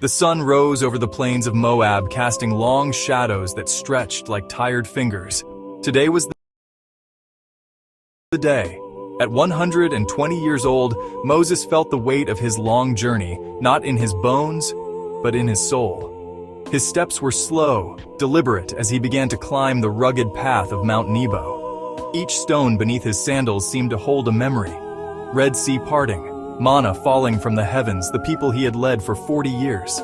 The sun rose over the plains of Moab, casting long shadows that stretched like tired fingers. Today was the day. At 120 years old, Moses felt the weight of his long journey, not in his bones, but in his soul. His steps were slow, deliberate as he began to climb the rugged path of Mount Nebo. Each stone beneath his sandals seemed to hold a memory. Red Sea parting, manna falling from the heavens, the people he had led for 40 years.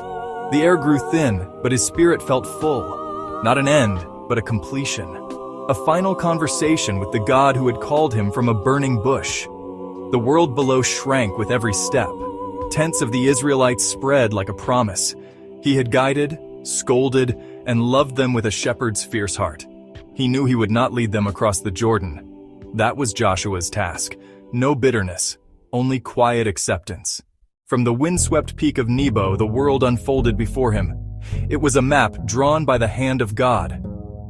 The air grew thin, but his spirit felt full. Not an end, but a completion. A final conversation with the God who had called him from a burning bush. The world below shrank with every step. Tents of the Israelites spread like a promise. He had guided, scolded, and loved them with a shepherd's fierce heart. He knew he would not lead them across the Jordan. That was Joshua's task. No bitterness, only quiet acceptance. From the windswept peak of Nebo, the world unfolded before him. It was a map drawn by the hand of God.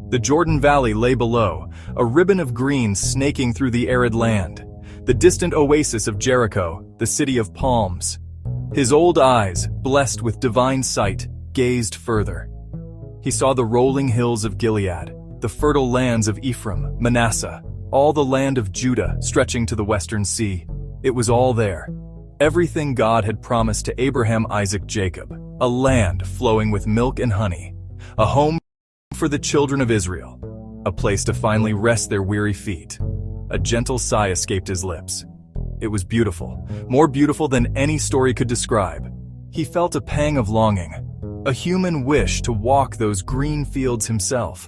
The Jordan Valley lay below, a ribbon of green snaking through the arid land. The distant oasis of Jericho, the city of palms. His old eyes, blessed with divine sight, gazed further. He saw the rolling hills of Gilead, the fertile lands of Ephraim, Manasseh, all the land of Judah stretching to the western sea. It was all there. Everything God had promised to Abraham, Isaac, Jacob. A land flowing with milk and honey. A home for the children of Israel. A place to finally rest their weary feet. A gentle sigh escaped his lips. It was beautiful, more beautiful than any story could describe. He felt a pang of longing, a human wish to walk those green fields himself.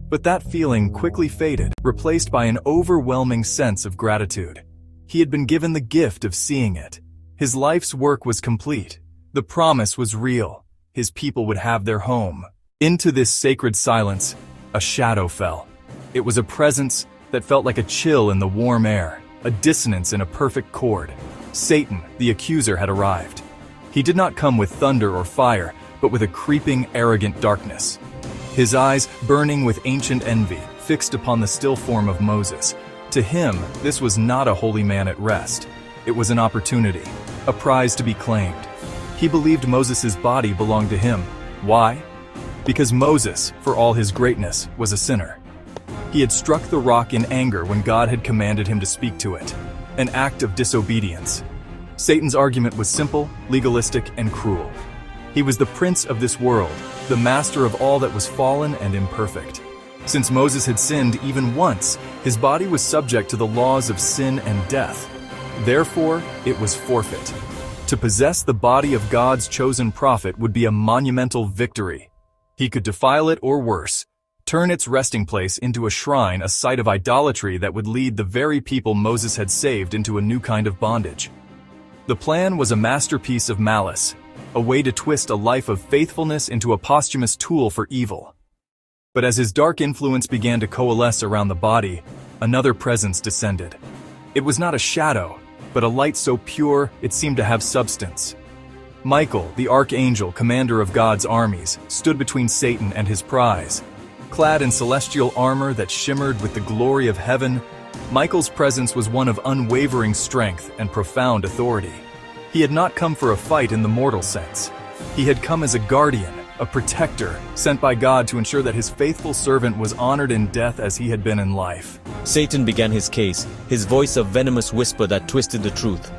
But that feeling quickly faded, replaced by an overwhelming sense of gratitude. He had been given the gift of seeing it. His life's work was complete. The promise was real. His people would have their home. Into this sacred silence, a shadow fell. It was a presence that felt like a chill in the warm air, a dissonance in a perfect chord. Satan, the accuser, had arrived. He did not come with thunder or fire, but with a creeping, arrogant darkness. His eyes, burning with ancient envy, fixed upon the still form of Moses. To him, this was not a holy man at rest. It was an opportunity, a prize to be claimed. He believed Moses' body belonged to him. Why? Because Moses, for all his greatness, was a sinner. He had struck the rock in anger when God had commanded him to speak to it. An act of disobedience. Satan's argument was simple, legalistic, and cruel. He was the prince of this world, the master of all that was fallen and imperfect. Since Moses had sinned even once, his body was subject to the laws of sin and death. Therefore, it was forfeit. To possess the body of God's chosen prophet would be a monumental victory. He could defile it or worse, turn its resting place into a shrine, a site of idolatry that would lead the very people Moses had saved into a new kind of bondage. The plan was a masterpiece of malice, a way to twist a life of faithfulness into a posthumous tool for evil. But as his dark influence began to coalesce around the body, another presence descended. It was not a shadow, but a light so pure it seemed to have substance. Michael, the archangel, commander of God's armies, stood between Satan and his prize. Clad in celestial armor that shimmered with the glory of heaven, Michael's presence was one of unwavering strength and profound authority. He had not come for a fight in the mortal sense. He had come as a guardian, a protector, sent by God to ensure that his faithful servant was honored in death as he had been in life. Satan began his case, his voice a venomous whisper that twisted the truth.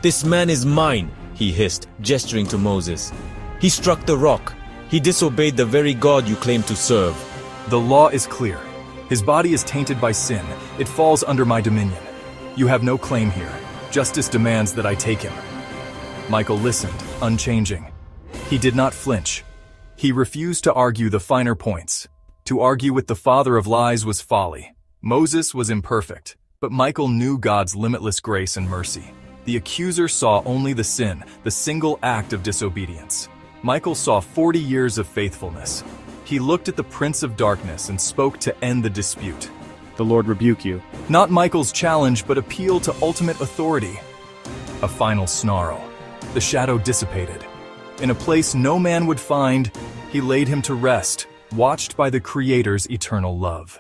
"This man is mine," he hissed, gesturing to Moses. "He struck the rock. He disobeyed the very God you claim to serve." The law is clear. His body is tainted by sin. It falls under my dominion. You have no claim here. Justice demands that I take him. Michael listened, unchanging. He did not flinch. He refused to argue the finer points. To argue with the father of lies was folly. Moses was imperfect, but Michael knew God's limitless grace and mercy. The accuser saw only the sin, the single act of disobedience. Michael saw 40 years of faithfulness. He looked at the Prince of Darkness and spoke to end the dispute. "The Lord rebuke you." Not Michael's challenge, but appeal to ultimate authority. A final snarl. The shadow dissipated. In a place no man would find, he laid him to rest, watched by the Creator's eternal love.